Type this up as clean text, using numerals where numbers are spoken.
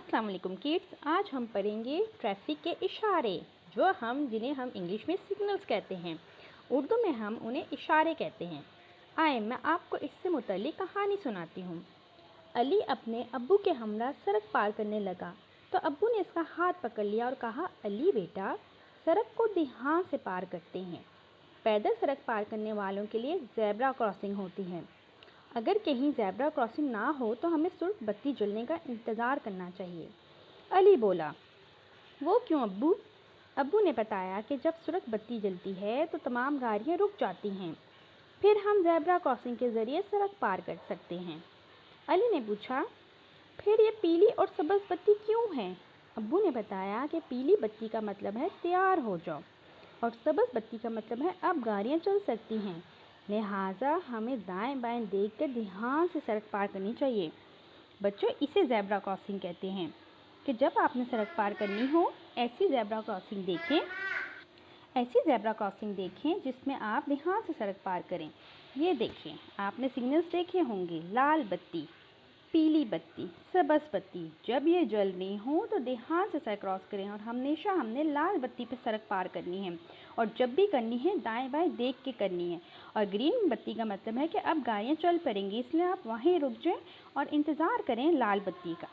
अस्सलाम वालेकुम किड्स। आज हम पढ़ेंगे ट्रैफिक के इशारे जिन्हें हम इंग्लिश में सिग्नल्स कहते हैं। उर्दू में हम उन्हें इशारे कहते हैं। आए मैं आपको इससे मुतल्लिक कहानी सुनाती हूँ। अली अपने अब्बू के हमरा सड़क पार करने लगा तो अब्बू ने इसका हाथ पकड़ लिया और कहा, अली बेटा, सड़क को ध्यान से पार करते हैं। पैदल सड़क पार करने वालों के लिए ज़ेब्रा क्रॉसिंग होती है। अगर कहीं ज़ेब्रा क्रॉसिंग ना हो तो हमें सिर्फ बत्ती जलने का इंतज़ार करना चाहिए। अली बोला, वो क्यों अब्बू? अब्बू ने बताया कि जब सड़क बत्ती जलती है तो तमाम गाड़ियाँ रुक जाती हैं, फिर हम ज़ेब्रा क्रॉसिंग के ज़रिए सड़क पार कर सकते हैं। अली ने पूछा, फिर ये पीली और सब्ज़ बत्ती क्यों है? अब्बू ने बताया कि पीली बत्ती का मतलब है तैयार हो जाओ और सब्ज़ बत्ती का मतलब है अब गाड़ियाँ चल सकती हैं, लिहाजा हमें दाएं बाएं देखकर ध्यान से सड़क पार करनी चाहिए। बच्चों, इसे ज़ेब्रा क्रॉसिंग कहते हैं कि जब आपने सड़क पार करनी हो ऐसी ज़ेब्रा क्रॉसिंग देखें जिसमें आप ध्यान से सड़क पार करें। ये देखें, आपने सिग्नल्स देखे होंगे, लाल बत्ती, पीली बत्ती, सब्ज़ बत्ती। जब ये जल रही हो तो ध्यान से सड़क क्रॉस करें और हमेशा हमने लाल बत्ती पर सड़क पार करनी है और जब भी करनी है दाएं बाएं देख के करनी है। और ग्रीन बत्ती का मतलब है कि अब गाड़ियाँ चल पड़ेंगी, इसलिए आप वहीं रुक जाएं और इंतज़ार करें लाल बत्ती का।